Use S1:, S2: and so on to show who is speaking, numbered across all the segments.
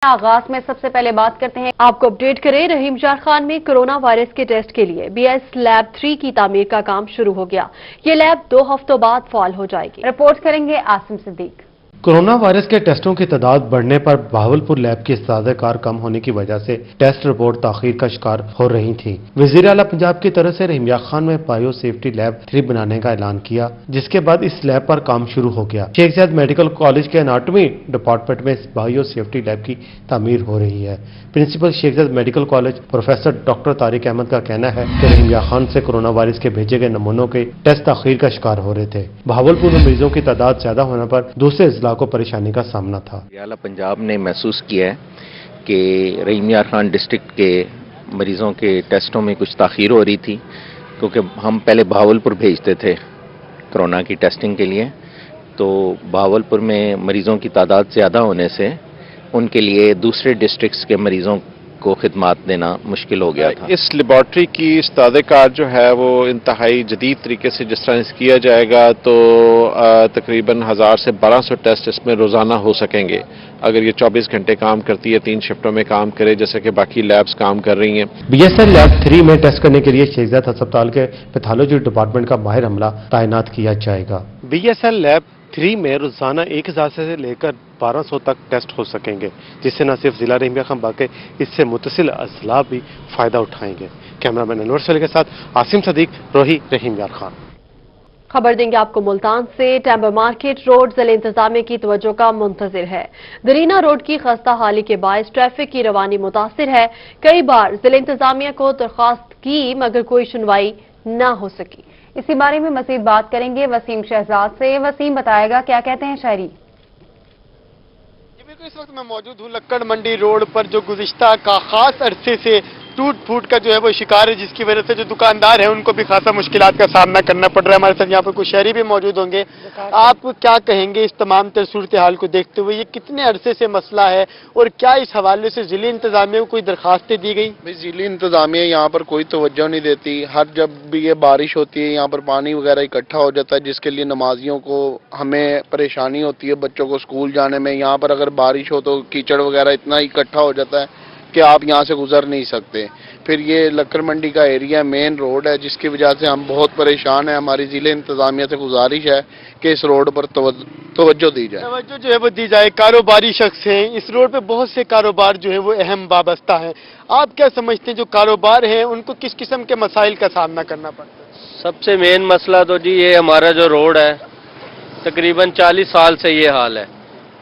S1: आगाज में सबसे पहले बात करते हैं, आपको अपडेट करें। रहीम यार खान में कोरोना वायरस के टेस्ट के लिए BS लैब 3 की तामीर का काम शुरू हो गया। ये लैब 2 हफ्तों बाद फाल हो जाएगी। रिपोर्ट करेंगे आसिम सिद्दीक।
S2: कोरोना वायरस के टेस्टों की तादाद बढ़ने पर बहावलपुर लैब की इस्तेदाकार कम होने की वजह से टेस्ट रिपोर्ट ताखीर का शिकार हो रही थी। वजीर आला पंजाब की तरफ से रहीम यार खान में बायो सेफ्टी लैब 3 बनाने का ऐलान किया, जिसके बाद इस लैब पर काम शुरू हो गया। शेख ज़ायद मेडिकल कॉलेज के एनाटॉमी डिपार्टमेंट में इस बायो सेफ्टी लैब की तामीर हो रही है। Principal Sheikh Zayed medical college professor doctor Tariq Ahmed का कहना है कि रहीम यार खान से कोरोना वायरस के भेजे गए नमूनों के टेस्ट ताखीर का शिकार हो रहे थे। बहावलपुर में मरीजों की तादाद ज्यादा होने पर दूसरे अजला को परेशानी का सामना था।
S3: आला पंजाब ने महसूस किया है कि रहीम यार खान डिस्ट्रिक्ट के मरीजों के टेस्टों में कुछ ताखीर हो रही थी, क्योंकि हम पहले बहावलपुर भेजते थे कोरोना की टेस्टिंग के लिए, तो बहावलपुर में मरीजों की तादाद ज़्यादा होने से उनके लिए दूसरे डिस्ट्रिक्ट्स के मरीजों को खिदमात देना मुश्किल हो गया था।
S4: इस लेबॉर्ट्री की इस्तेदाकार जो है वो इंतहाई जदीद तरीके से जिस तरह से किया जाएगा तो तकरीबन 1000 से 1200 टेस्ट इसमें रोज़ाना हो सकेंगे। अगर ये 24 घंटे काम करती है, 3 शिफ्टों में काम करे जैसे कि बाकी लैब्स काम कर रही हैं।
S2: BSL लैब 3 में टेस्ट करने के लिए शेख ज़ायद अस्पताल के पैथोलॉजी डिपार्टमेंट का माहिर अमला तैनात किया जाएगा। BSL लैब 3 में रोजाना 1000 से लेकर 1200 तक टेस्ट हो सकेंगे, जिससे न सिर्फ जिला रहीम यार खान बल्कि इससे मुतसिल अजला भी फायदा उठाएंगे। कैमरामैन अनवर सली के साथ आसिम सदीक, रोही, रहीम यार खान।
S1: खबर देंगे आपको मुल्तान से। टेम्बर मार्केट रोड जिले इंतजामिया की तवज्जो का मुंतजिर है। दरीना रोड की खस्ता हाली के बायस ट्रैफिक की रवानी मुतासिर है। कई बार जिले इंतजामिया को दरख्वास्त की मगर कोई सुनवाई न हो सकी। इसी बारे में मजीद बात करेंगे वसीम शहजाद से। वसीम, बताएगा क्या कहते हैं शहरी?
S5: बिल्कुल, इस वक्त मैं मौजूद हूँ लक्कड़ मंडी रोड पर, जो गुज़िश्ता का खास अरसे से टूट फूट का जो है वो शिकार है, जिसकी वजह से जो दुकानदार है उनको भी खासा मुश्किलात का सामना करना पड़ रहा है। हमारे साथ यहाँ पर कुछ शहरी भी मौजूद होंगे। आप क्या कहेंगे इस तमाम तर सूरत हाल को देखते हुए, ये कितने अरसे से मसला है और क्या इस हवाले से जिले इंतजामिया को कोई दरखास्तें दी गई?
S6: भाई, जिले इंतजामिया यहाँ पर कोई तवज्जो नहीं देती। हर जब भी ये बारिश होती है यहाँ पर पानी वगैरह इकट्ठा हो जाता है, जिसके लिए नमाजियों को हमें परेशानी होती है बच्चों को स्कूल जाने में। यहाँ पर अगर बारिश हो तो कीचड़ वगैरह इतना इकट्ठा हो जाता है कि आप यहाँ से गुजर नहीं सकते। फिर ये लक्कड़ मंडी का एरिया मेन रोड है, जिसकी वजह से हम बहुत परेशान हैं। हमारी जिले इंतजामिया से गुजारिश है कि इस रोड पर तवज्जो दी जाए।
S5: तवज्जो जो है वो दी जाए। कारोबारी शख्स हैं, इस रोड पे बहुत से कारोबार जो है वो अहम वाबस्ता है। आप क्या समझते हैं जो कारोबार है उनको किस किस्म के मसाइल का सामना करना पड़ता है?
S7: सबसे मेन मसला तो जी ये हमारा जो रोड है, तकरीबन 40 साल से ये हाल है।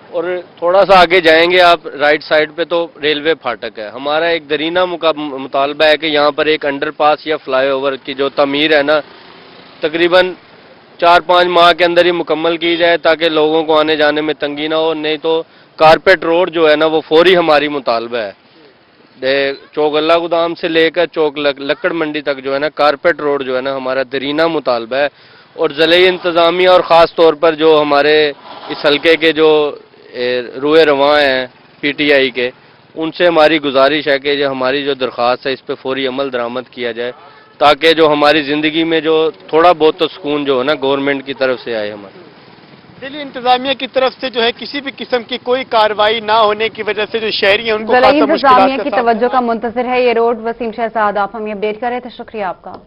S7: और थोड़ा सा आगे जाएंगे आप राइट साइड पे तो रेलवे फाटक है। हमारा एक दरीना मुतालबा है कि यहाँ पर एक अंडरपास या फ्लाईओवर की जो तमीर है ना, तकरीबन 4-5 माह के अंदर ही मुकम्मल की जाए, ताकि लोगों को आने जाने में तंगी ना हो। नहीं तो कारपेट रोड जो है ना वो फौरी हमारी मुतालबा है। चौक अल्लाह गोदाम से लेकर चौक लक्कड़ मंडी तक जो है ना कारपेट रोड जो है ना हमारा दरीना मुतालबा है। और ज़िले इंतज़ामिया और ख़ास तौर पर जो हमारे इस हल्के के जो रुए रवां हैं PTI के, उनसे हमारी गुजारिश है कि जो हमारी जो दरख्वास्त है इस पर फौरी अमल दरामद किया जाए, ताकि जो हमारी ज़िंदगी में जो थोड़ा बहुत तो सुकून जो है ना गवर्नमेंट की तरफ से आए। हमारे
S5: जिले इंतजामिया की तरफ से जो है किसी भी किस्म की कोई कार्रवाई ना होने की वजह से जो शहरी हैं उनको
S1: जिले इंतजामिया की तवज्जो का मुंतजिर है ये रोड। वसीम शहजाद, आप हमें अपडेट कर रहे थे, शुक्रिया आपका।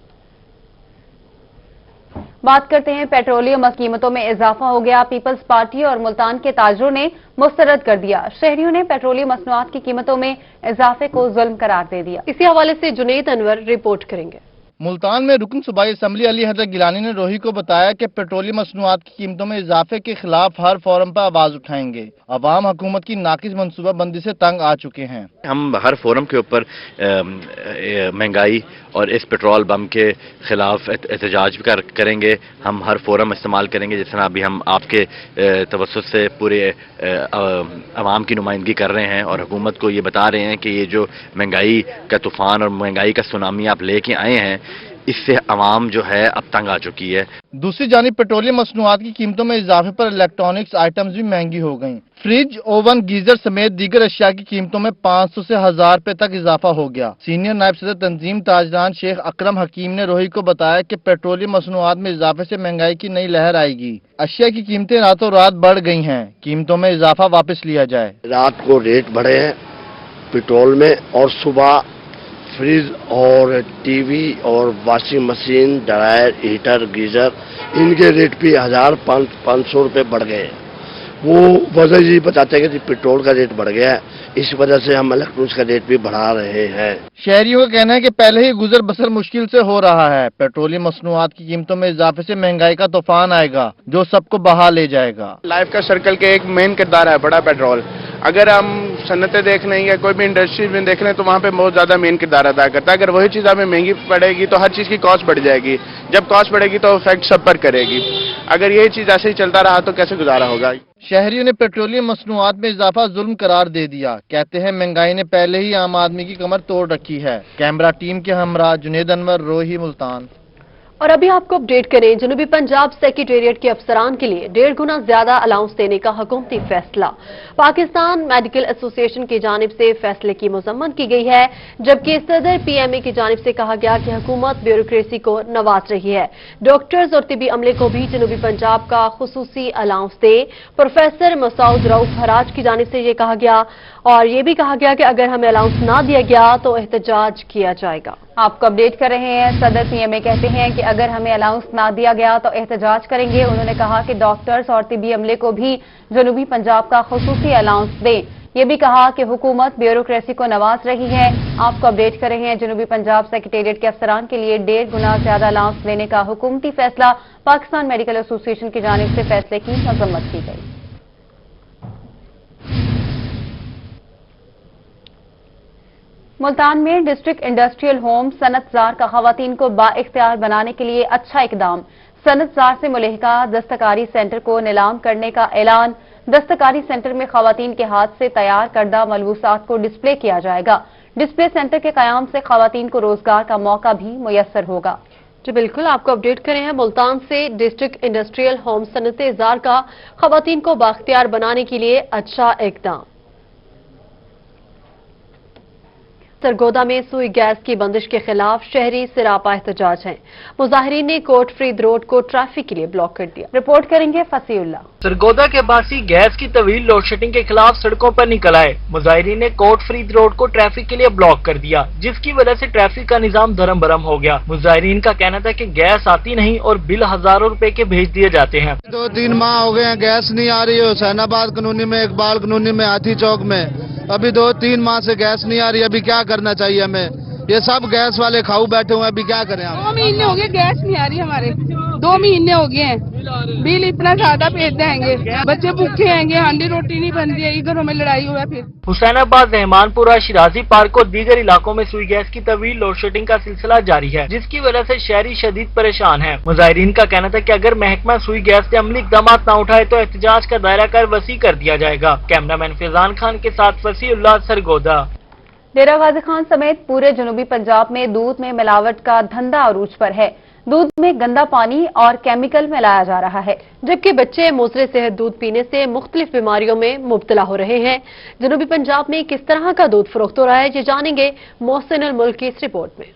S1: बात करते हैं पेट्रोलियम कीमतों में इजाफा हो गया। पीपल्स पार्टी और मुल्तान के ताजरों ने मुस्तरद कर दिया। शहरियों ने पेट्रोलियम मसनूआत की कीमतों में इजाफे को जुल्म करार दे दिया। इसी हवाले से जुनैद अनवर रिपोर्ट करेंगे।
S8: मुल्तान में रुकन सूबाई असम्बली अली हजरत गिलानी ने रोही को बताया कि पेट्रोलियम मसनूआत की कीमतों में इजाफे के खिलाफ हर फोरम पर आवाज उठाएंगे। अवाम हुकूमत की नाकिस मनसूबाबंदी से तंग आ चुके हैं।
S3: हम हर फोरम के ऊपर महंगाई और इस पेट्रोल बम के खिलाफ एहतजाज करेंगे। हम हर फोरम इस्तेमाल करेंगे, जिस तरह अभी हम आपके तवज्जुह से पूरे अवाम की नुमाइंदगी कर रहे हैं और हुकूमत को ये बता रहे हैं कि ये जो महंगाई का तूफ़ान और महंगाई का सुनामी आप लेके आए हैं,
S9: इससे आवाम जो है अब तंग आ चुकी है।
S8: दूसरी जानिब पेट्रोलियम मसनूआत की कीमतों में इजाफे पर इलेक्ट्रॉनिक्स आइटम्स भी महंगी हो गईं। फ्रिज, ओवन, गीजर समेत दीगर अशिया की कीमतों में 500 से 1000 रुपए तक इजाफा हो गया। सीनियर नायब सदर तंजीम ताजदान शेख अकरम हकीम ने रोही को बताया कि पेट्रोलियम मसनूआत में इजाफे से महंगाई की नई लहर आएगी। अशिया की कीमतें रातों रात बढ़ गई हैं, कीमतों में इजाफा वापस लिया जाए।
S10: रात को रेट बढ़े हैं पेट्रोल में, और सुबह फ्रिज और टीवी और washing machine, dryer, heater, geyser, इनके रेट भी 1000-500 रुपये बढ़ गए हैं। वो वजह ये बताते हैं कि पेट्रोल का रेट बढ़ गया है, इस वजह से हम इलेक्ट्रॉनिक्स का रेट भी बढ़ा रहे हैं।
S8: शहरियों का कहना है कि पहले ही गुजर बसर मुश्किल से हो रहा है। पेट्रोलियम मसनूआत की कीमतों में इजाफे से महंगाई का तूफान आएगा जो सबको बहा ले जाएगा।
S6: लाइफ का सर्कल के एक मेन किरदार है बड़ा पेट्रोल। अगर हम सन्नतें देख लें या कोई भी इंडस्ट्री में देख लें तो वहाँ पे बहुत ज़्यादा मेन किरदार अदा करता है। अगर वही चीज़ हमें महंगी पड़ेगी तो हर चीज़ की कॉस्ट बढ़ जाएगी। जब कॉस्ट बढ़ेगी तो इफेक्ट सब पर करेगी। अगर ये चीज़ ऐसे ही चलता रहा तो कैसे गुजारा होगा।
S8: शहरियों ने पेट्रोलियम मसनूआत में इजाफा जुल्म करार दे दिया। कहते हैं महंगाई ने पहले ही आम आदमी की कमर तोड़ रखी है। कैमरा टीम के हमरा जुनेद अनवर, रोही, मुल्तान।
S1: और अभी आपको अपडेट करें, जनूबी पंजाब सेक्रेटेरिएट के अफसरान के लिए 1.5 गुना ज्यादा अलाउंस देने का हुकूमती फैसला। पाकिस्तान मेडिकल एसोसिएशन की जानिब से फैसले की मजम्मत की गई है, जबकि सदर पीएमए की जानिब से कहा गया कि हुकूमत ब्यूरोक्रेसी को नवाज रही है। डॉक्टर्स और तिबी अमले को भी जनूबी पंजाब का खुसूसी अलाउंस दे। प्रोफेसर मसूद रऊफ हराज की जानिब से ये कहा गया, और ये भी कहा गया कि अगर हमें अलाउंस ना दिया गया तो एहतजाज किया जाएगा।
S11: आपको अपडेट कर रहे हैं, सदर पीएमए कहते हैं कि अगर हमें अलाउंस ना दिया गया तो एहतजाज करेंगे। उन्होंने कहा कि डॉक्टर्स और तिबी अमले को भी जनूबी पंजाब का खुसूसी अलाउंस दें। ये भी कहा कि हुकूमत ब्यूरोक्रेसी को नवाज रही है। आपको अपडेट कर रहे हैं, जनूबी पंजाब सेक्रेटेरिएट के अफसरान के लिए 1.5 गुना ज्यादा अलाउंस देने का हुकूमती फैसला। पाकिस्तान मेडिकल एसोसिएशन की जानिब से फैसले की मजम्मत की गई। मुल्तान में डिस्ट्रिक्ट इंडस्ट्रियल होम सनतजार का खवातीन को बाइख्तियार बनाने के लिए अच्छा इकदाम। सनतजार से मुलहिका दस्तकारी सेंटर को नीलाम करने का ऐलान। दस्तकारी सेंटर में खवातीन के हाथ से तैयार करदा मलबूसात को डिस्प्ले किया जाएगा। डिस्प्ले सेंटर के कयाम से खवातीन को रोजगार का मौका भी मुयस्सर होगा।
S1: जी बिल्कुल, आपको अपडेट करें हैं, मुल्तान से डिस्ट्रिक्ट इंडस्ट्रियल होम सनतजार का खवातीन को बाइख्तियार बनाने के लिए अच्छा इकदाम। सरगोदा में सुई गैस की बंदिश के खिलाफ शहरी सिरापा एहतजाज हैं। मुजाहिरीन ने कोट फ्रीद रोड को ट्रैफिक के लिए ब्लॉक कर दिया।
S11: रिपोर्ट करेंगे फसीउल्ला।
S12: सरगोदा के बासी गैस की तवील लोड शेडिंग के खिलाफ सड़कों पर निकल आए। मुजाहिरीन ने कोट फ्रीद रोड को ट्रैफिक के लिए ब्लॉक कर दिया, जिसकी वजह से ट्रैफिक का निजाम धर्म भरम हो गया। मुजाहिरीन का कहना था कि गैस आती नहीं और बिल हजारों रुपए के भेज दिए जाते हैं।
S13: 2-3 माह हो गए हैं, गैस नहीं आ रही है। हुसैनाबाद कॉलोनी में, इकबाल कॉलोनी में, हाथी चौक में अभी 2-3 माह से गैस नहीं आ रही। अभी क्या करना चाहिए हमें? ये सब गैस वाले खाऊ बैठे हुए हैं, अभी क्या करें हम?
S14: 2 महीने हो गए गैस नहीं आ रही हमारे, 2 महीने हो गए हैं। बिल इतना ज्यादा भेज देंगे, बच्चे भूखे हैंगे, हांडी रोटी नहीं बन रही है, इधर हमें लड़ाई हुआ। फिर
S12: हुसैनाबाद, रहमानपुरा, शिराजी पार्क और दीगर इलाकों में सुई गैस की तवील लोड शेडिंग का सिलसिला जारी है, जिसकी वजह से शहरी शदीद परेशान है। मुजाहिरीन का कहना था कि अगर महकमा सुई गैस से अमली इक़दाम न उठाए तो एहतजाज का दायरा कर वसी कर दिया जाएगा। कैमरामैन फैजान खान के साथ फसीउल्लाह, सरगोदा।
S11: डेरा गाजी खान समेत पूरे जनूबी पंजाब में दूध में मिलावट का धंधा अरूज पर है। दूध में गंदा पानी और केमिकल मिलाया जा रहा है,
S1: जबकि बच्चे मुज़र सेहत दूध पीने से मुख्तलिफ बीमारियों में मुब्तला हो रहे हैं। जनूबी पंजाब में किस तरह का दूध फरोख्त हो रहा है, ये जानेंगे मोहसिन अल मुल्क की इस रिपोर्ट में।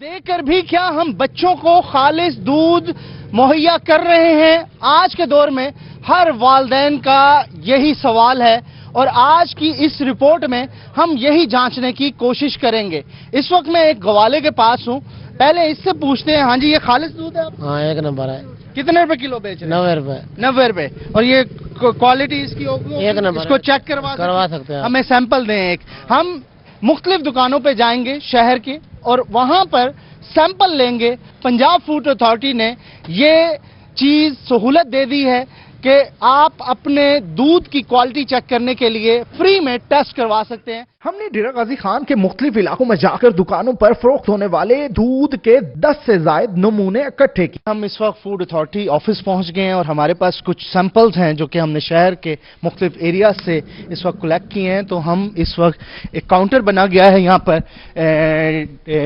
S8: देकर भी क्या हम बच्चों को खालिस दूध मुहैया कर रहे हैं? आज के दौर में हर वालिदैन का यही सवाल है, और आज की इस रिपोर्ट में हम यही जांचने की कोशिश करेंगे। इस वक्त मैं एक गवाले के पास हूं, पहले इससे पूछते हैं। हाँ जी, ये खालिस दूध है?
S15: हाँ, 1 नंबर है।
S8: कितने रुपए किलो बेच रहे हैं?
S15: 90 रुपए।
S8: 90 रुपए। और ये क्वालिटी इसकी होगी?
S15: 1 नंबर।
S8: इसको चेक करवा सकते हैं? हमें सैंपल दें एक। हम मुख्तलिफ दुकानों पे जाएंगे शहर के, और वहां पर सैंपल लेंगे। पंजाब फूड अथॉरिटी ने ये चीज सहूलत दे दी है कि आप अपने दूध की क्वालिटी चेक करने के लिए फ्री में टेस्ट करवा सकते हैं। हमने डेरा गाजी खान के मुख्तलिफ इलाकों में जाकर दुकानों पर फरोख्त होने वाले दूध के 10 से ज्यादा नमूने इकट्ठे किए। हम इस वक्त फूड अथॉरिटी ऑफिस पहुंच गए हैं और हमारे पास कुछ सैंपल्स हैं जो कि हमने शहर के मुख्तलिफ एरिया से इस वक्त कलेक्ट किए हैं। तो हम इस वक्त एक काउंटर बना गया है यहाँ पर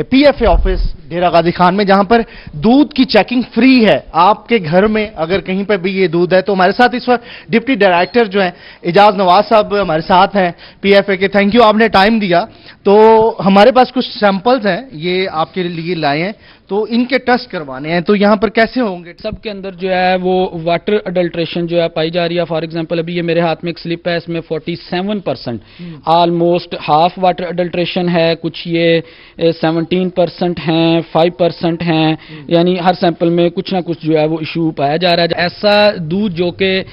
S8: PFA ऑफिस डेरा गाजी खान में, जहाँ पर दूध की चेकिंग फ्री है। आपके घर में अगर कहीं पर भी ये दूध है तो हमारे साथ इस वक्त डिप्टी डायरेक्टर जो है एजाज नवाज साहब हमारे साथ हैं PFA के। थैंक यू, आपने टाइम दिया। तो हमारे पास कुछ सैंपल्स हैं, ये आपके लिए लाए हैं, तो इनके टेस्ट करवाने हैं। तो यहाँ पर कैसे होंगे?
S15: सबके अंदर जो है वो वाटर अडल्ट्रेशन जो है पाई जा रही है। फॉर एग्जांपल अभी ये मेरे हाथ में एक स्लिप है, इसमें 47% ऑलमोस्ट हाफ वाटर अडल्ट्रेशन है, कुछ ये 17% हैं, 5% हैं, यानी हर सैंपल में कुछ ना कुछ जो है वो इशू पाया जा रहा है। ऐसा दूध जो कि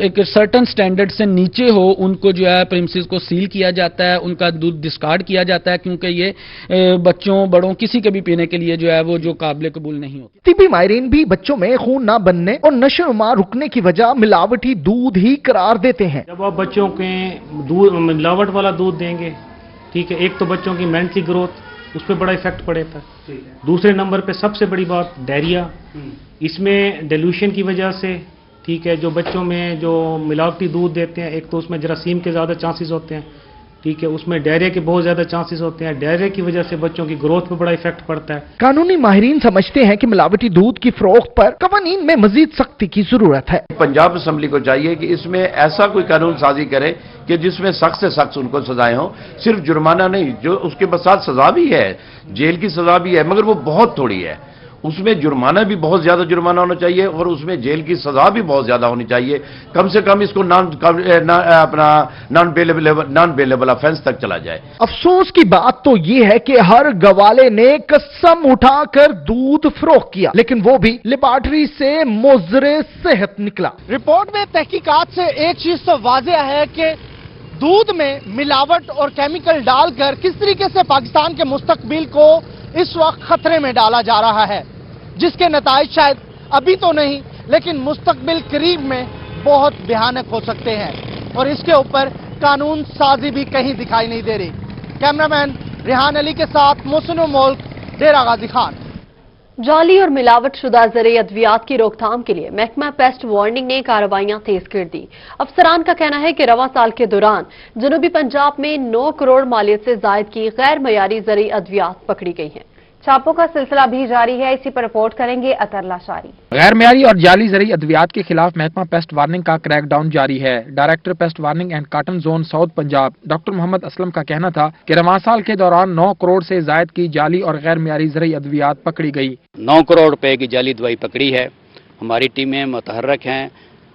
S15: एक सर्टन स्टैंडर्ड से नीचे हो, उनको जो है प्रीमिसेस को सील किया जाता है, उनका दूध डिस्कार्ड किया जाता है, क्योंकि ये बच्चों बड़ों किसी के भी पीने के लिए जो है वो जो काबिल कबूल नहीं होती।
S8: तिब्बी माहिरीन भी बच्चों में खून ना बनने और नशोनुमा रुकने की वजह मिलावटी दूध ही करार देते हैं।
S16: जब आप बच्चों के दूध मिलावट वाला दूध देंगे, ठीक है, एक तो बच्चों की मेंटली ग्रोथ उस पर बड़ा इफेक्ट पड़ेगा। दूसरे नंबर पे सबसे बड़ी बात डायरिया, इसमें डिल्यूशन की वजह से, ठीक है, जो बच्चों में जो मिलावटी दूध देते हैं, एक तो उसमें जरासीम के ज़्यादा चांसेस होते हैं, ठीक है, उसमें डायरिया के बहुत ज्यादा चांसेस होते हैं। डायरिया की वजह से बच्चों की ग्रोथ पे बड़ा इफेक्ट पड़ता है।
S8: कानूनी माहिरीन समझते हैं कि मिलावटी दूध की फरोख्त पर कवानीन में मजीद सख्ती की जरूरत है।
S17: पंजाब असम्बली को चाहिए कि इसमें ऐसा कोई कानून साजी करे कि जिसमें सख्त से सख्त उनको सजाएं हो, सिर्फ जुर्माना नहीं, जो उसके साथ सजा भी है, जेल की सजा भी है, मगर वो बहुत थोड़ी है। उसमें जुर्माना भी बहुत ज्यादा जुर्माना होना चाहिए और उसमें जेल की सजा भी बहुत ज्यादा होनी चाहिए। कम से कम इसको नॉन बेलेबल ऑफेंस तक चला जाए।
S8: अफसोस की बात तो ये है कि हर गवाले ने कसम उठाकर दूध फरोख्त किया, लेकिन वो भी लेबॉर्टरी से मुज़रे सेहत निकला। रिपोर्ट में तहकीकात से एक चीज तो वाज़ेह है कि दूध में मिलावट और केमिकल डालकर किस तरीके से पाकिस्तान के मुस्तकबिल को इस वक्त खतरे में डाला जा रहा है, जिसके नताइज शायद अभी तो नहीं लेकिन मुस्तकबिल करीब में बहुत भयानक हो सकते हैं। और इसके ऊपर कानून साजी भी कहीं दिखाई नहीं दे रही। कैमरामैन रिहान अली के साथ मोहसिन मुल्क, डेरा गाजी खान।
S1: जाली और मिलावट शुदा ज़रूरी अद्वियात की रोकथाम के लिए महकमा पेस्ट वार्निंग ने कार्रवाइयां तेज कर दी। अफसरान का कहना है कि रवां साल के दौरान जनूबी पंजाब में 9 करोड़ मालियत से जायद की गैर मयारी ज़रूरी अद्वियात पकड़ी गई हैं।
S11: छापों का सिलसिला भी जारी है, इसी पर रिपोर्ट करेंगे अतर लाशारी।
S18: गैर मेयारी और जाली ज़रूरी अद्वियात के खिलाफ महकमा पेस्ट वार्निंग का क्रैकडाउन जारी है। Director pest warning and cotton zone south Punjab doctor Mohammad Aslam का कहना था कि रवां साल के दौरान 9 करोड़ से जायद की जाली और गैर मेयारी ज़रूरी अद्वियात पकड़ी गई।
S19: 9 करोड़ रुपए की जाली दवाई पकड़ी है। हमारी टीमें मुतहर्रक हैं,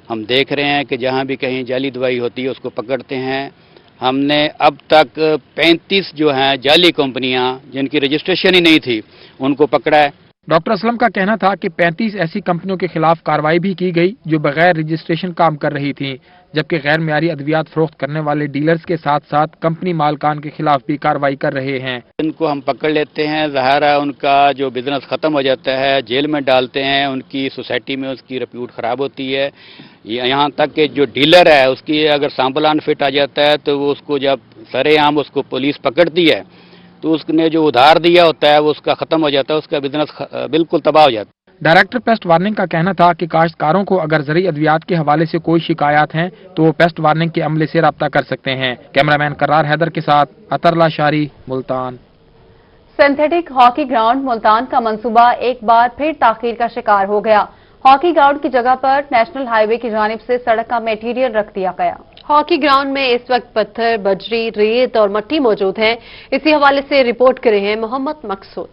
S19: हम देख रहे हैं कि जहाँ भी कहीं जाली दवाई होती है उसको पकड़ते हैं। हमने अब तक 35 जो हैं जाली कंपनियां जिनकी रजिस्ट्रेशन ही नहीं थी उनको पकड़ा है।
S18: डॉक्टर असलम का कहना था कि 35 ऐसी कंपनियों के खिलाफ कार्रवाई भी की गई जो बगैर रजिस्ट्रेशन काम कर रही थीं, जबकि गैर मेयारी अद्वियात फरोख्त करने वाले डीलर्स के साथ साथ कंपनी मालकान के खिलाफ भी कार्रवाई कर रहे हैं।
S19: इनको हम पकड़ लेते हैं, ज़ाहिर है उनका जो बिजनेस खत्म हो जाता है, जेल में डालते हैं, उनकी सोसाइटी में उसकी रिप्यूट खराब होती है। यहाँ तक कि जो डीलर है उसकी अगर सैंपल फिट आ जाता है तो वो उसको जब सरेआम उसको पुलिस पकड़ती है तो उसने जो उधार दिया होता है वो उसका खत्म हो जाता है, उसका बिजनेस बिल्कुल तबाह हो जाता है।
S18: डायरेक्टर पेस्ट वार्निंग का कहना था कि काश्तकारों को अगर ज़रूरी अद्वियात के हवाले से कोई शिकायत हैं तो वो पेस्ट वार्निंग के अमले से रब्ता कर सकते हैं। कैमरामैन करार हैदर के साथ Athar Lashari, Multan.
S11: Synthetic hockey ground Multan का मंसूबा एक बार फिर ताखीर का शिकार हो गया। हॉकी ग्राउंड की जगह पर नेशनल हाईवे की जानिब से सड़क का मटेरियल रख दिया गया।
S1: हॉकी ग्राउंड में इस वक्त पत्थर, बजरी, रेत और मट्टी मौजूद हैं। इसी हवाले से रिपोर्ट कर रहे हैं मोहम्मद मकसूद।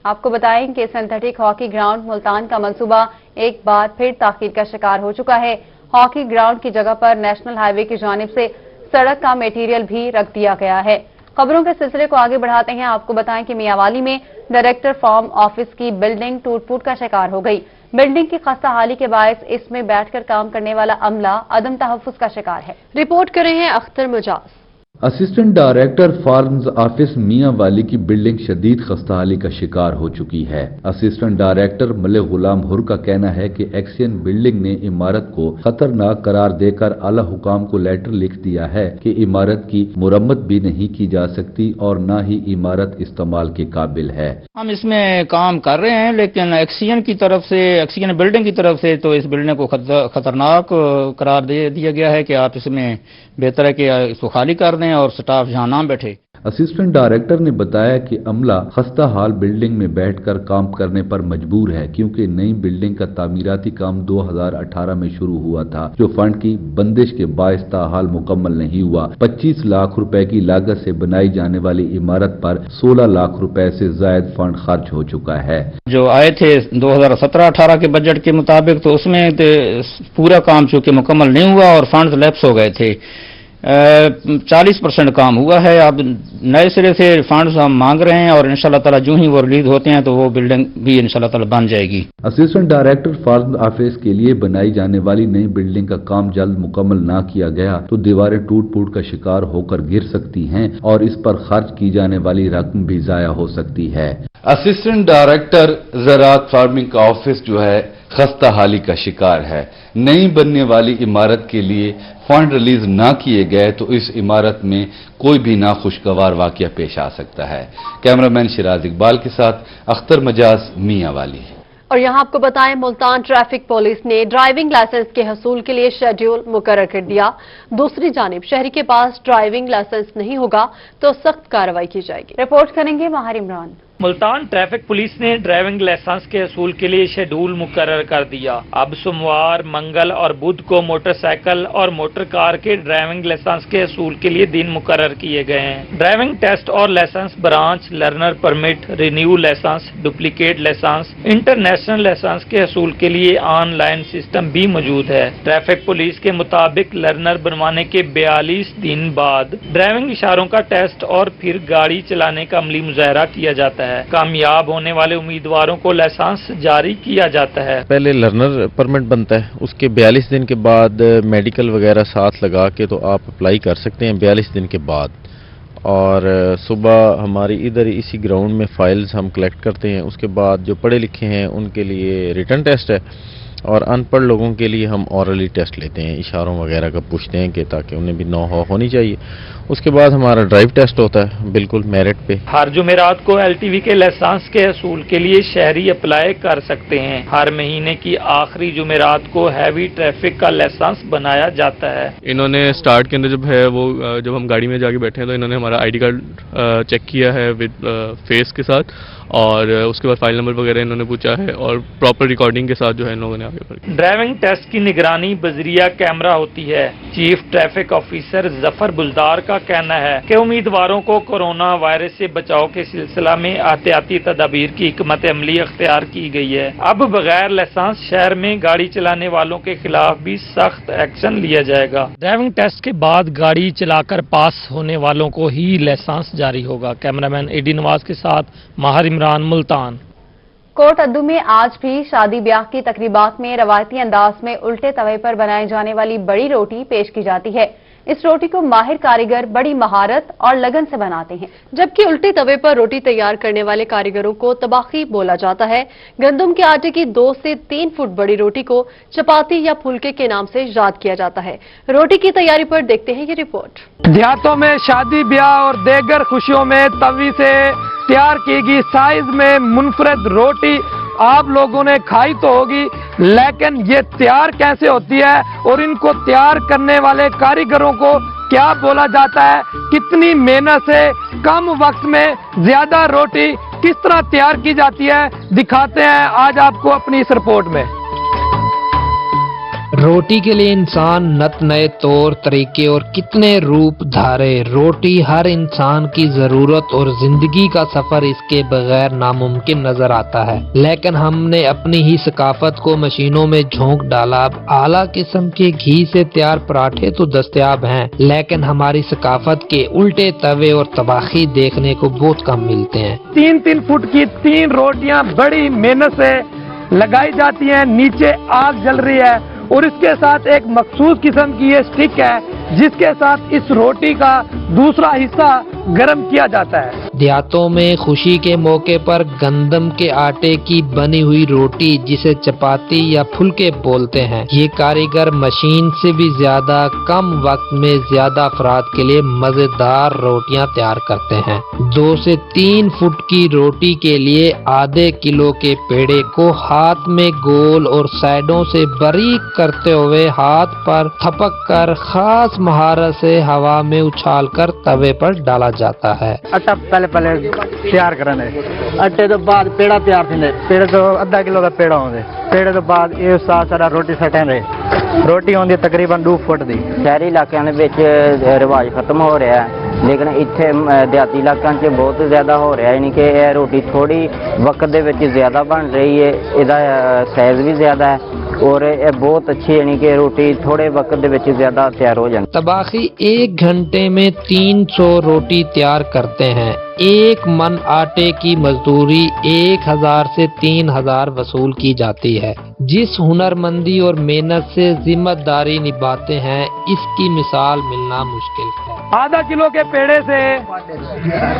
S11: आपको बताएं कि सिंथेटिक हॉकी ग्राउंड मुल्तान का मंसूबा एक बार फिर ताखीर का शिकार हो चुका है। हॉकी ग्राउंड की जगह पर नेशनल हाईवे की जानिब से सड़क का मटेरियल भी रख दिया गया है। खबरों के सिलसिले को आगे बढ़ाते हैं। आपको बताएं कि मियांवाली में डायरेक्टर फार्म ऑफिस की बिल्डिंग टूट-फूट का शिकार हो गई। बिल्डिंग की खस्ता हाली के बायस इसमें बैठकर काम करने वाला अमला अदम तहफ्फुज का शिकार है।
S1: रिपोर्ट कर रहे हैं अख्तर मुजाज।
S20: Assistant director farms office Mianwali की बिल्डिंग शदीद खस्ताहाली का शिकार हो चुकी है। असिस्टेंट डायरेक्टर मलिक गुलाम हुर का कहना है कि एक्सियन बिल्डिंग ने इमारत को खतरनाक करार देकर आला हुकाम को लेटर लिख दिया है कि इमारत की मुरम्मत भी नहीं की जा सकती और न ही इमारत इस्तेमाल के काबिल है।
S21: हम इसमें काम कर रहे हैं, लेकिन एक्सियन बिल्डिंग की तरफ से तो इस बिल्डिंग को खतरनाक करार दे दिया गया है कि आप इसमें बेहतर है कि इसको खाली कर दें और स्टाफ यहाँ ना बैठे।
S20: असिस्टेंट डायरेक्टर ने बताया कि अमला खस्ता हाल बिल्डिंग में बैठकर काम करने पर मजबूर है, क्योंकि नई बिल्डिंग का तामीराती काम 2018 में शुरू हुआ था, जो फंड की बंदिश के बायस ताहाल मुकम्मल नहीं हुआ। 25 लाख रुपए की लागत से बनाई जाने वाली इमारत पर 16 लाख रुपए से ज्यादा फंड खर्च हो चुका है।
S21: जो आए थे 2017-18 के बजट के मुताबिक, तो उसमें पूरा काम चूंकि मुकम्मल नहीं हुआ और फंड लैप्स हो गए थे। 40% काम हुआ है। अब नए सिरे से फंड्स हम मांग रहे हैं और इंशाल्लाह ताला जो ही वो रिलीज होते हैं तो वो बिल्डिंग भी इंशाल्लाह ताला बन जाएगी।
S20: असिस्टेंट डायरेक्टर फार्म ऑफिस के लिए बनाई जाने वाली नई बिल्डिंग का काम जल्द मुकम्मल ना किया गया तो दीवारें टूट फूट का शिकार होकर गिर सकती हैं और इस पर खर्च की जाने वाली रकम भी जाया हो सकती है।
S22: असिस्टेंट डायरेक्टर ज़राअत फार्मिंग का ऑफिस जो है खस्ता हाली का शिकार है। नई बनने वाली इमारत के लिए फंड रिलीज ना किए गए तो इस इमारत में कोई भी नाखुशगवार वाकया पेश आ सकता है। कैमरामैन शिराज इकबाल के साथ अख्तर मजाज मियां वाली।
S1: और यहाँ आपको बताएं, मुल्तान ट्रैफिक पुलिस ने ड्राइविंग लाइसेंस के हसूल के लिए शेड्यूल मुकर्रर कर दिया। दूसरी जानिब शहरी के पास ड्राइविंग लाइसेंस नहीं होगा तो सख्त कार्रवाई की जाएगी।
S11: रिपोर्ट करेंगे माहिर इमरान।
S12: मुल्तान ट्रैफिक पुलिस ने ड्राइविंग लाइसेंस के हसूल के लिए शेड्यूल मुकर्रर कर दिया। अब सोमवार, मंगल और बुध को मोटरसाइकिल और मोटर कार के ड्राइविंग लाइसेंस के हसूल के लिए दिन मुकर्रर किए गए हैं। ड्राइविंग टेस्ट और licence branch, learner permit, renew licence, duplicate licence, international licence के हसूल के लिए ऑनलाइन सिस्टम भी मौजूद है। ट्रैफिक पुलिस के मुताबिक लर्नर बनवाने के 42 दिन बाद ड्राइविंग इशारों का टेस्ट और फिर गाड़ी चलाने का अमली मुजाहरा किया जाता है। कामयाब होने वाले उम्मीदवारों को लाइसेंस जारी किया जाता है।
S3: पहले लर्नर परमिट बनता है, उसके 42 दिन के बाद मेडिकल वगैरह साथ लगा के तो आप अप्लाई कर सकते हैं 42 दिन के बाद। और सुबह हमारी इधर इसी ग्राउंड में फाइल्स हम कलेक्ट करते हैं। उसके बाद जो पढ़े लिखे हैं उनके लिए रिटन टेस्ट है और अनपढ़ लोगों के लिए हम ऑरली टेस्ट लेते हैं, इशारों वगैरह का पूछते हैं कि ताकि उन्हें भी नो होनी चाहिए। उसके बाद हमारा ड्राइव टेस्ट होता है बिल्कुल मेरिट पे।
S12: हर जुमेरात को एलटीवी के लाइसेंस के हसूल के लिए शहरी अप्लाई कर सकते हैं। हर महीने की आखिरी जुमेरात को हैवी ट्रैफिक का लाइसेंस बनाया जाता है।
S23: इन्होंने स्टार्ट के अंदर जब है वो जब हम गाड़ी में जाके बैठे हैं तो इन्होंने हमारा आईडी कार्ड चेक किया है विद फेस के साथ और उसके बाद फाइल नंबर वगैरह इन्होंने पूछा है और प्रॉपर रिकॉर्डिंग के साथ जो है इन लोगों ने आगे बढ़।
S12: ड्राइविंग टेस्ट की निगरानी बजरिया कैमरा होती है। चीफ ट्रैफिक ऑफिसर जफर बुलदार का कहना है कि उम्मीदवारों को कोरोना वायरस से बचाव के सिलसिला में एहतियाती तदाबीर की हिकमत अमली अख्तियार की गई है। अब बगैर लाइसेंस शहर में गाड़ी चलाने वालों के खिलाफ भी सख्त एक्शन लिया जाएगा। ड्राइविंग टेस्ट के बाद गाड़ी चलाकर पास होने वालों को ही लाइसेंस जारी होगा। कैमरामैन एडी नवाज के साथ माहिर इमरान, मुल्तान।
S11: कोट अद्दू में आज भी शादी ब्याह की तकरीबात में रवायती अंदाज में उल्टे तवे पर बनाई जाने वाली बड़ी रोटी पेश की जाती है। इस रोटी को माहिर कारीगर बड़ी महारत और लगन से बनाते हैं, जबकि उल्टे तवे पर रोटी तैयार करने वाले कारीगरों को तबाखी बोला जाता है। गंदम के आटे की 2 से 3 फुट बड़ी रोटी को चपाती या फुलके के नाम से याद किया जाता है। रोटी की तैयारी पर देखते हैं ये रिपोर्ट।
S24: देहातों में शादी ब्याह और देगर खुशियों में तवी से तैयार की गई साइज में मुनफरद रोटी आप लोगों ने खाई तो होगी, लेकिन ये तैयार कैसे होती है और इनको तैयार करने वाले कारीगरों को क्या बोला जाता है, कितनी मेहनत से कम वक्त में ज्यादा रोटी किस तरह तैयार की जाती है, दिखाते हैं आज आपको अपनी इस रिपोर्ट में।
S25: रोटी के लिए इंसान नत नए तौर तरीके और कितने रूप धारे। रोटी हर इंसान की जरूरत और जिंदगी का सफर इसके बगैर नामुमकिन नजर आता है, लेकिन हमने अपनी ही सकाफत को मशीनों में झोंक डाला। अब आला किस्म के घी से तैयार पराठे तो दस्तयाब हैं, लेकिन हमारी सकाफत के उल्टे तवे और तबाखी देखने को बहुत कम मिलते हैं।
S24: 3-3 फुट की 3 रोटियां बड़ी मेहनत से लगाई जाती हैं, नीचे आग जल रही है और इसके साथ एक मखसूस किस्म की ये स्टिक है जिसके साथ इस रोटी का दूसरा हिस्सा गर्म किया जाता है।
S25: देहातों में खुशी के मौके पर गंदम के आटे की बनी हुई रोटी, जिसे चपाती या फुलके बोलते हैं, ये कारीगर मशीन से भी ज्यादा कम वक्त में ज्यादा अफराद के लिए मजेदार रोटियां तैयार करते हैं। 2 से 3 फुट की रोटी के लिए आधे किलो के पेड़े को हाथ में गोल और साइडों से बारीक करते हुए हाथ पर थपक कर खास महारत से हवा में उछाल कर तवे पर डाला जाता है।
S2: आटा पहले तैयार करने, आटे तो बाद पेड़ा तैयार थे, पेड़े तो आधा किलो का पेड़ा होंगे, पेड़े तो बाद ये सारा रोटी सटेंगे, रोटी होंगी तकरीबन 2 फुट दी।
S4: शहरी इलाकों में रिवाज खत्म हो रहा है, लेकिन इत्थे देहाती इलाकों च बहुत ज्यादा हो रहा है, यानी कि यह रोटी थोड़ी वक्त दे विच ज्यादा बन रही है, इसका साइज भी ज्यादा है और ये बहुत अच्छी, यानी कि रोटी थोड़े वक्त दे विच ज्यादा तैयार हो जाती है।
S25: तबाखी 1 घंटे में 300 रोटी तैयार करते हैं। 1 मन आटे की मजदूरी 1000 से 3000 वसूल की जाती है। जिस हुनरमंदी और मेहनत से जिम्मेदारी निभाते हैं, इसकी मिसाल मिलना मुश्किल है।
S24: आधा किलो के पेड़े से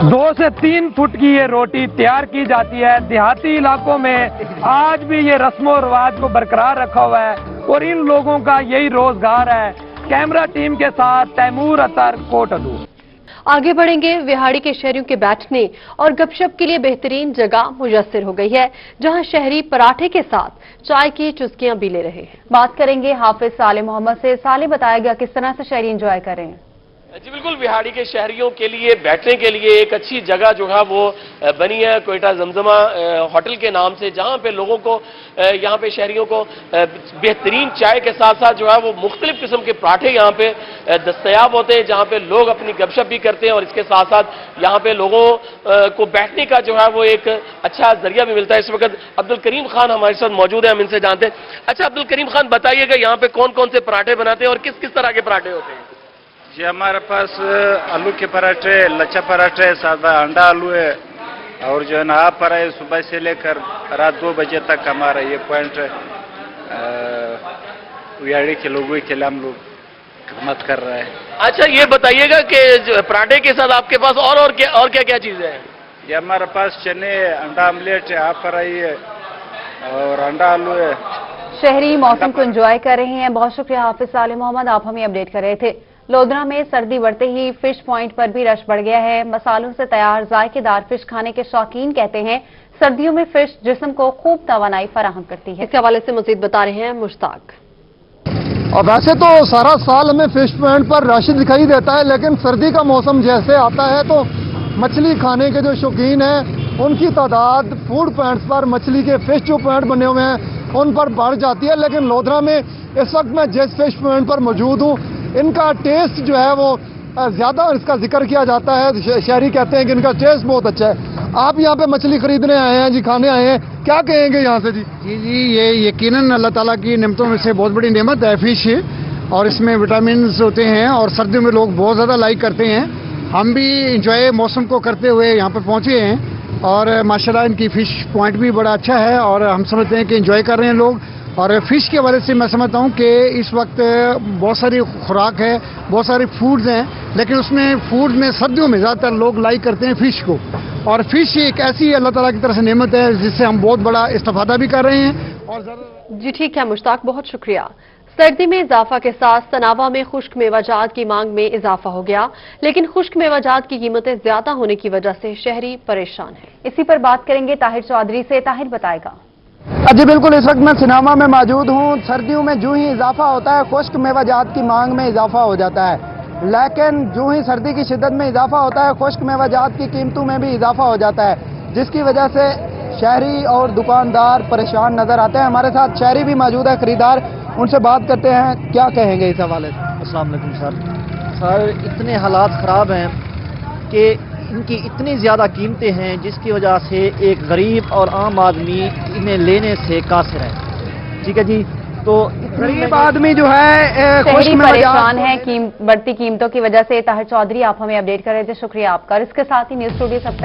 S24: 2 से 3 फुट की ये रोटी तैयार की जाती है। देहाती इलाकों में आज भी ये रस्मों रिवाज को बरकरार रखा हुआ है और इन लोगों का यही रोजगार है। कैमरा टीम के साथ तैमूर अतर, कोटअदू।
S1: आगे बढ़ेंगे। विहाड़ी के शहरियों के बैठने और गपशप के लिए बेहतरीन जगह मुयस्सर हो गई है, जहां शहरी पराठे के साथ चाय की चुस्कियां भी ले रहे हैं।
S11: बात करेंगे हाफिज साले मोहम्मद से। साले, बताया गया किस तरह से शहरी एंजॉय कर रहे हैं?
S5: जी बिल्कुल, बिहाड़ी के शहरियों के लिए बैठने के लिए एक अच्छी जगह जो है वो बनी है कोयटा जमजमा होटल के नाम से, जहां पे लोगों को यहाँ पे शहरियों को बेहतरीन चाय के साथ साथ जो है वो मुख्तलिफ किस्म के पराठे यहाँ पे दस्तयाब होते हैं, जहाँ पे लोग अपनी गपशप भी करते हैं और इसके साथ साथ यहाँ पे लोगों को बैठने का जो है वो एक अच्छा जरिया भी मिलता है। इस वक्त अब्दुल करीम खान हमारे साथ मौजूद है, हम इनसे जानते हैं। अच्छा अब्दुल करीम खान, बताइएगा यहाँ पे कौन कौन से पराठे बनाते हैं और किस किस तरह के पराठे होते हैं?
S7: जी हमारे पास आलू के पराठे, लच्छा पराठे, सादा अंडा आलू है और जो है ना आप पर सुबह से लेकर रात 2 बजे तक हमारा ये पॉइंट विहाड़ी के लोगों के लिए हम लोग खिदमत कर रहे हैं।
S5: अच्छा ये बताइएगा कि पराठे के साथ आपके पास और क्या चीजें हैं?
S7: ये हमारे पास चने, अंडा आमलेट है, आप पर है और अंडा आलू है।
S11: शहरी मौसम को एंजॉय कर रहे हैं। बहुत शुक्रिया हाफिज साले मोहम्मद, आप हमें अपडेट कर रहे थे। लोधरा में सर्दी बढ़ते ही फिश पॉइंट पर भी रश बढ़ गया है। मसालों से तैयार जायकेदार फिश खाने के शौकीन कहते हैं सर्दियों में फिश जिस्म को खूब तवानाई फराहम करती है।
S1: इस हवाले से मजीद बता रहे हैं मुश्ताक।
S9: और वैसे तो सारा साल हमें फिश पॉइंट पर रश दिखाई देता है, लेकिन सर्दी का मौसम जैसे आता है तो मछली खाने के जो शौकीन हैं उनकी तादाद फूड पॉइंट्स पर, मछली के फिश जो पॉइंट बने हुए हैं उन पर बढ़ जाती है। लेकिन लोधरा में इस वक्त मैं जिस फिश पॉइंट पर मौजूद हूँ, इनका टेस्ट जो है वो ज़्यादा इसका जिक्र किया जाता है। शहरी कहते हैं कि इनका टेस्ट बहुत अच्छा है। आप यहाँ पे मछली खरीदने आए हैं जी, खाने आए हैं, क्या कहेंगे यहाँ से जी?
S26: जी ये यकीनन अल्लाह ताला की नेमतों में से बहुत बड़ी नेमत है फिश, और इसमें विटामिन होते हैं और सर्दियों में लोग बहुत ज़्यादा लाइक करते हैं। हम भी इंजॉय मौसम को करते हुए यहाँ पर पहुँचे हैं और माशाल्लाह इनकी फ़िश पॉइंट भी बड़ा अच्छा है और हम समझते हैं कि इंजॉय कर रहे हैं लोग। और फिश के वजह से मैं समझता हूँ कि इस वक्त बहुत सारी खुराक है, बहुत सारे फूड्स हैं, लेकिन उसमें फूड में सर्दियों में ज़्यादातर लोग लाइक करते हैं फ़िश को। और फिश एक ऐसी अल्लाह ताला की तरफ से नेमत है जिससे हम बहुत बड़ा इस्तेफादा भी कर रहे हैं। और
S1: जी ठीक है मुश्ताक, बहुत शुक्रिया। सर्दी में इजाफा के साथ सनावा में खुश्क मेवाजात की मांग में इजाफा हो गया, लेकिन खुश्क मेवाजात की कीमतें ज्यादा होने की वजह से शहरी परेशान हैं।
S11: इसी पर बात करेंगे ताहिर चौधरी से। ताहिर, बताएगा।
S9: जी बिल्कुल, इस वक्त मैं सिनामा में मौजूद हूँ। सर्दियों में जो ही इजाफा होता है खुश्क मेवाजात की मांग में इजाफा हो जाता है, लेकिन जो ही सर्दी की शिद्दत में इजाफा होता है खुश्क मेवाजात की कीमतों में भी इजाफा हो जाता है, जिसकी वजह से शहरी और दुकानदार परेशान नजर आते हैं। हमारे साथ शहरी भी मौजूद है, खरीदार, उनसे बात करते हैं, क्या कहेंगे इस हवाले से?
S27: अस्सलाम वालेकुम सर, इतने हालात ख़राब हैं कि इनकी इतनी ज़्यादा कीमतें हैं जिसकी वजह से एक गरीब और आम आदमी इन्हें लेने से कासिर है। ठीक है जी, तो
S9: गरीब आदमी जो है
S11: शहरी परेशान है बढ़ती कीमतों की वजह से। ताहिर चौधरी, आप हमें अपडेट कर रहे थे, शुक्रिया आपका। और इसके साथ ही न्यूज़ स्टूडियो सब तक